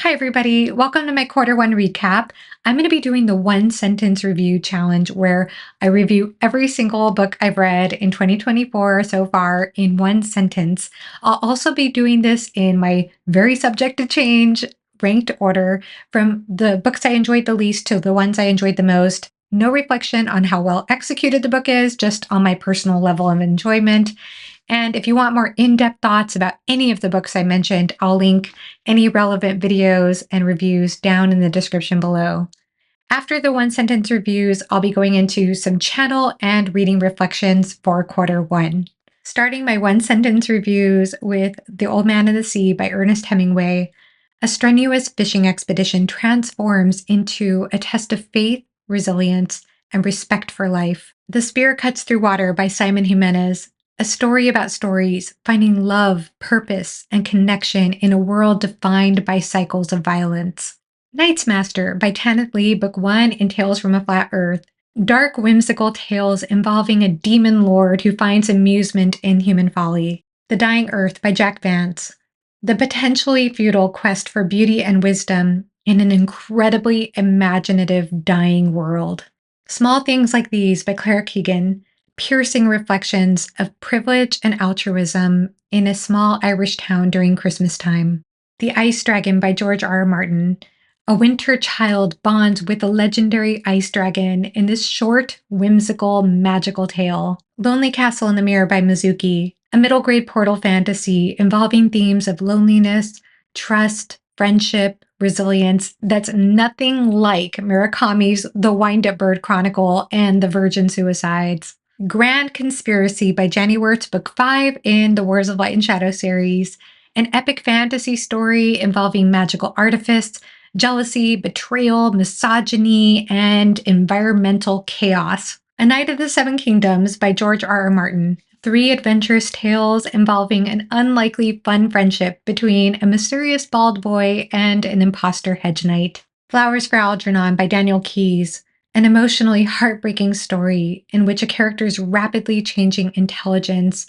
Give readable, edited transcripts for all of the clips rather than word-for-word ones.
Hi, everybody. Welcome to my quarter one recap. I'm going to be doing the one sentence review challenge where I review every single book I've read in 2024 so far in one sentence. I'll also be doing this in my very subject to change ranked order from the books I enjoyed the least to the ones I enjoyed the most. No reflection on how well executed the book is, just on my personal level of enjoyment. And if you want more in-depth thoughts about any of the books I mentioned, I'll link any relevant videos and reviews down in the description below. After the one sentence reviews, I'll be going into some channel and reading reflections for quarter one. Starting my one sentence reviews with The Old Man and the Sea by Ernest Hemingway. A strenuous fishing expedition transforms into a test of faith, resilience, and respect for life. The Spear Cuts Through Water by Simon Jimenez. A story about stories, finding love, purpose, and connection in a world defined by cycles of violence. Knight's Master by Tanith Lee, Book 1 in Tales from a Flat Earth. Dark, whimsical tales involving a demon lord who finds amusement in human folly. The Dying Earth by Jack Vance. The potentially futile quest for beauty and wisdom in an incredibly imaginative dying world. Small Things Like These by Claire Keegan. Piercing reflections of privilege and altruism in a small Irish town during Christmas time. The Ice Dragon by George R. Martin. A winter child bonds with a legendary ice dragon in this short, whimsical, magical tale. Lonely Castle in the Mirror by Mizuki. A middle grade portal fantasy involving themes of loneliness, trust, friendship, resilience that's nothing like Murakami's The Wind-Up Bird Chronicle and The Virgin Suicides. Grand Conspiracy by Janny Wurts, Book 5 in the Wars of Light and Shadow series. An epic fantasy story involving magical artifice, jealousy, betrayal, misogyny, and environmental chaos. A Knight of the Seven Kingdoms by George R. R. Martin. 3 adventurous tales involving an unlikely fun friendship between a mysterious bald boy and an imposter hedge knight. Flowers for Algernon by Daniel Keyes. An emotionally heartbreaking story in which a character's rapidly changing intelligence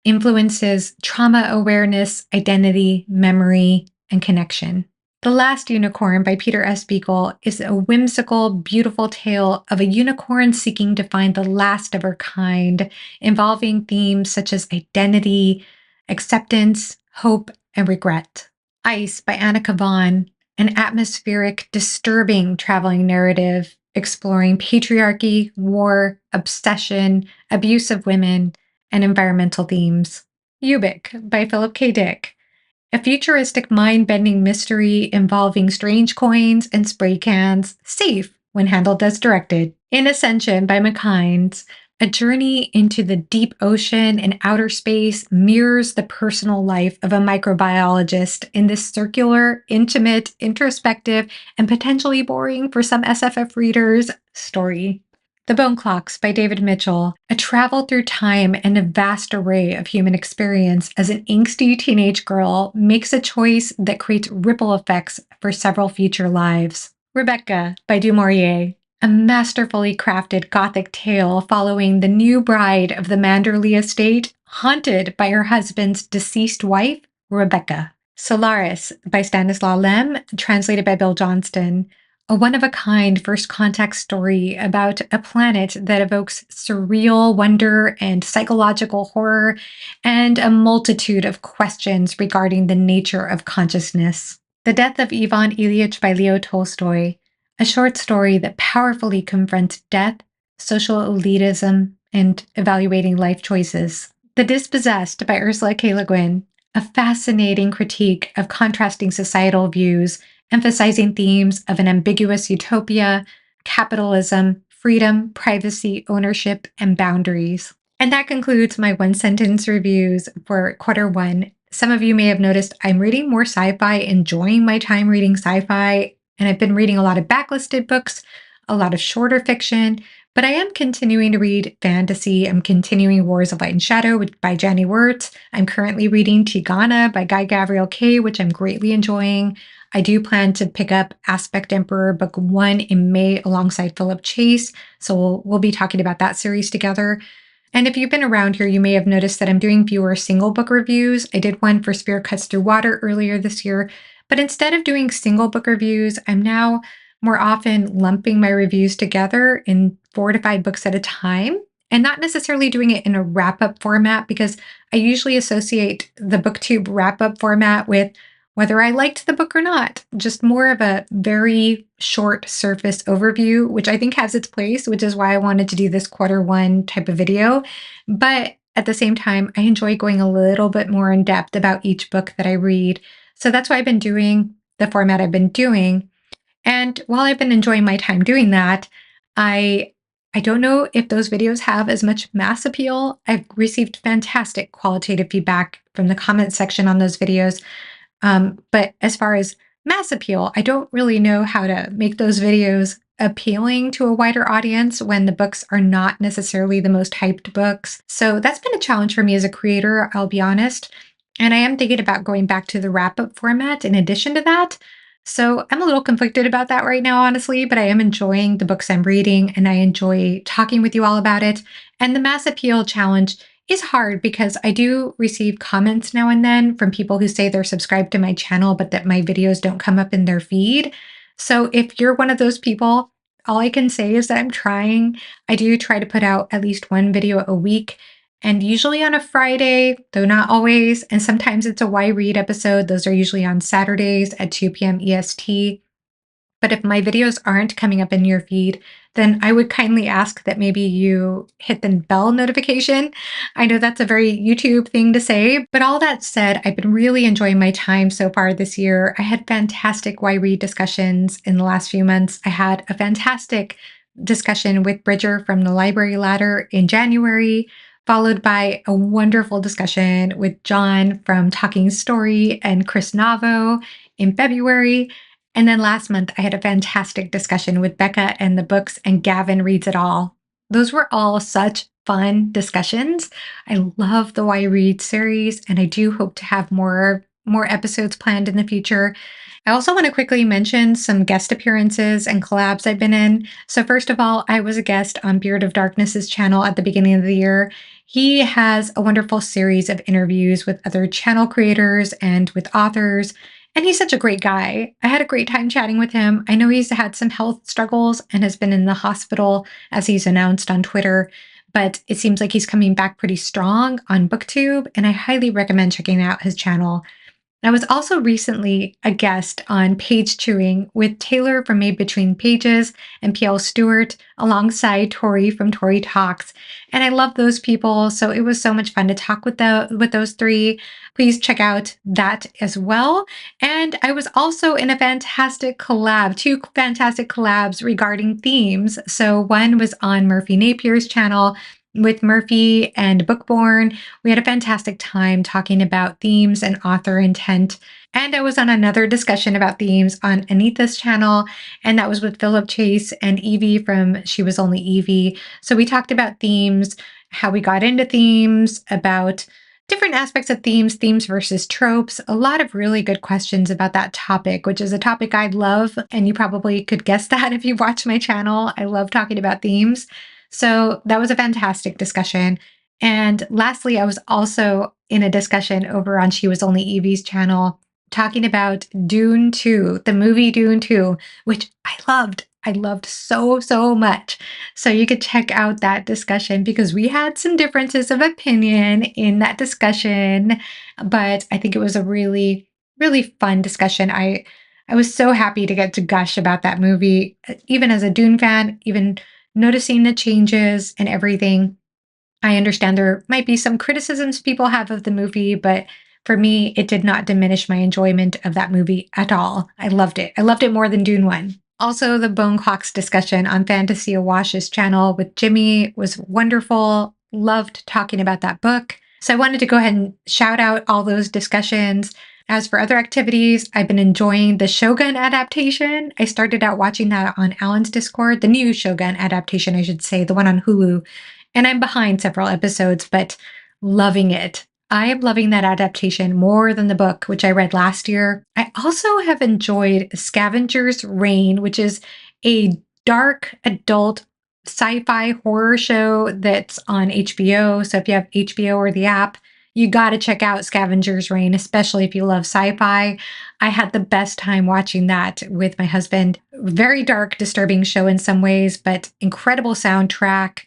influences trauma awareness, identity, memory, and connection. The Last Unicorn by Peter S. Beagle is a whimsical, beautiful tale of a unicorn seeking to find the last of her kind, involving themes such as identity, acceptance, hope, and regret. Ice by Anna Kavan, an atmospheric, disturbing traveling narrative exploring patriarchy, war, obsession, abuse of women, and environmental themes. Ubik by Philip K. Dick. A futuristic mind-bending mystery involving strange coins and spray cans, safe when handled as directed. In Ascension by Macinnes. A journey into the deep ocean and outer space mirrors the personal life of a microbiologist in this circular, intimate, introspective, and potentially boring for some SFF readers story. The Bone Clocks by David Mitchell. A travel through time and a vast array of human experience as an angsty teenage girl makes a choice that creates ripple effects for several future lives. Rebecca by Du Maurier. A masterfully crafted Gothic tale following the new bride of the Manderley estate, haunted by her husband's deceased wife, Rebecca. Solaris by Stanis Law Lem, translated by Bill Johnston. A one-of-a-kind first contact story about a planet that evokes surreal wonder and psychological horror, and a multitude of questions regarding the nature of consciousness. The Death of Ivan Ilyich by Leo Tolstoy. A short story that powerfully confronts death, social elitism, and evaluating life choices. The Dispossessed by Ursula K. Le Guin. A fascinating critique of contrasting societal views, emphasizing themes of an ambiguous utopia, capitalism, freedom, privacy, ownership, and boundaries. And that concludes my one-sentence reviews for quarter one. Some of you may have noticed I'm reading more sci-fi, enjoying my time reading sci-fi, and I've been reading a lot of backlisted books, a lot of shorter fiction, but I am continuing to read fantasy. I'm continuing Wars of Light and Shadow by Janny Wurts. I'm currently reading Tigana by Guy Gavriel Kay, which I'm greatly enjoying. I do plan to pick up Aspect Emperor Book 1 in May alongside Philip Chase, so we'll be talking about that series together. And if you've been around here, you may have noticed that I'm doing fewer single book reviews. I did one for Spear Cuts Through Water earlier this year, But instead of doing single book reviews, I'm now more often lumping my reviews together in 4 to 5 books at a time and not necessarily doing it in a wrap up format because I usually associate the Booktube wrap up format with whether I liked the book or not. Just more of a very short surface overview, which I think has its place, which is why I wanted to do this quarter 1 type of video. But at the same time, I enjoy going a little bit more in depth about each book that I read. So that's why I've been doing the format I've been doing. And while I've been enjoying my time doing that, I I don't know if those videos have as much mass appeal. I've received fantastic qualitative feedback from the comment section on those videos. But as far as mass appeal, I don't really know how to make those videos appealing to a wider audience when the books are not necessarily the most hyped books. So that's been a challenge for me as a creator, I'll be honest. And I am thinking about going back to the wrap up format in addition to that. So I'm a little conflicted about that right now, honestly, but I am enjoying the books I'm reading and I enjoy talking with you all about it. And the mass appeal challenge is hard because I do receive comments now and then from people who say they're subscribed to my channel, but that my videos don't come up in their feed. So if you're one of those people, all I can say is that I'm trying. I do try to put out at least one video a week, and usually on a Friday, though not always. And sometimes it's a Why Read episode. Those are usually on Saturdays at 2 p.m. EST. But if my videos aren't coming up in your feed, then I would kindly ask that maybe you hit the bell notification. I know that's a very YouTube thing to say, but all that said, I've been really enjoying my time so far this year. I had fantastic Why Read discussions in the last few months. I had a fantastic discussion with Bridger from the Library Ladder in January, followed by a wonderful discussion with John from Talking Story and Chris Navo in February. And then last month, I had a fantastic discussion with Becca and the books, and Gavin reads it all. Those were all such fun discussions. I love the Why Read series, and I do hope to have more episodes planned in the future. I also want to quickly mention some guest appearances and collabs I've been in. So first of all, I was a guest on Beard of Darkness's channel at the beginning of the year. He has a wonderful series of interviews with other channel creators and with authors. And he's such a great guy. I had a great time chatting with him. I know he's had some health struggles and has been in the hospital, as he's announced on Twitter, but it seems like he's coming back pretty strong on Booktube, and I highly recommend checking out his channel. I was also recently a guest on Page Chewing with Taylor from Made Between Pages and PL Stewart alongside Tori from Tori Talks. And I love those people. So it was so much fun to talk with those three. Please check out that as well. And I was also in a fantastic collab, 2 fantastic collabs regarding themes. So one was on Murphy Napier's channel with Murphy and Bookborn. We had a fantastic time talking about themes and author intent. And I was on another discussion about themes on Anita's channel, and that was with Philip Chase and Evie from She Was Only Evie. So we talked about themes, how we got into themes, about different aspects of themes versus tropes, a lot of really good questions about that topic, which is a topic I love. And you probably could guess that if you watch my channel. I love talking about themes. So that was a fantastic discussion. And lastly, I was also in a discussion over on She Was Only Evie's channel talking about Dune 2, the movie Dune 2, which I loved. I loved so, so much. So you could check out that discussion because we had some differences of opinion in that discussion, but I think it was a really, really fun discussion. I was so happy to get to gush about that movie, even as a Dune fan, even noticing the changes and everything. I understand there might be some criticisms people have of the movie, but for me, it did not diminish my enjoyment of that movie at all. I loved it. I loved it more than Dune 1. Also, the Bone Clocks discussion on Fantasy Awash's channel with Jimmy was wonderful. Loved talking about that book. So I wanted to go ahead and shout out all those discussions. As for other activities, I've been enjoying the Shogun adaptation. I started out watching that on Alan's Discord, the new Shogun adaptation, I should say, the one on Hulu. And I'm behind several episodes, but loving it. I am loving that adaptation more than the book, which I read last year. I also have enjoyed Scavenger's Reign, which is a dark adult sci-fi horror show that's on HBO. So if you have HBO or the app, You got to check out Scavenger's Reign, especially if you love sci-fi. I had the best time watching that with my husband. Very dark, disturbing show in some ways, but incredible soundtrack,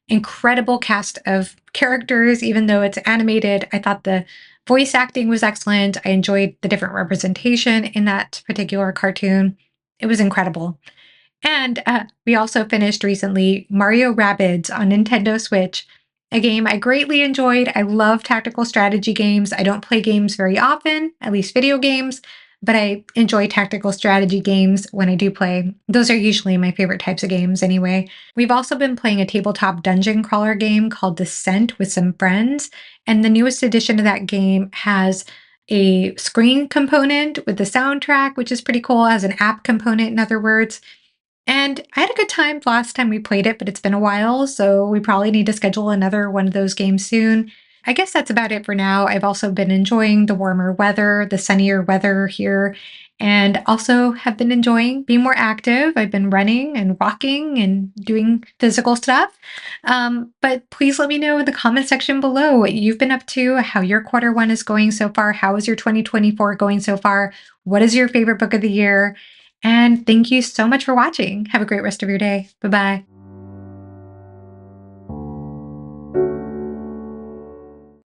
incredible cast of characters, even though it's animated. I thought the voice acting was excellent. I enjoyed the different representation in that particular cartoon. It was incredible. And we also finished recently Mario Rabbids on Nintendo Switch, a game I greatly enjoyed. I love tactical strategy games. I don't play games very often, at least video games, but I enjoy tactical strategy games when I do play. Those are usually my favorite types of games anyway. We've also been playing a tabletop dungeon crawler game called Descent with some friends, and the newest edition of that game has a screen component with the soundtrack, which is pretty cool, as an app component, in other words. And I had a good time last time we played it, but it's been a while, so we probably need to schedule another one of those games soon. I guess that's about it for now. I've also been enjoying the warmer weather, the sunnier weather here, and also have been enjoying being more active. I've been running and walking and doing physical stuff. But please let me know in the comment section below what you've been up to, how your quarter one is going so far. How is your 2024 going so far? What is your favorite book of the year? And thank you so much for watching. Have a great rest of your day. Bye-bye.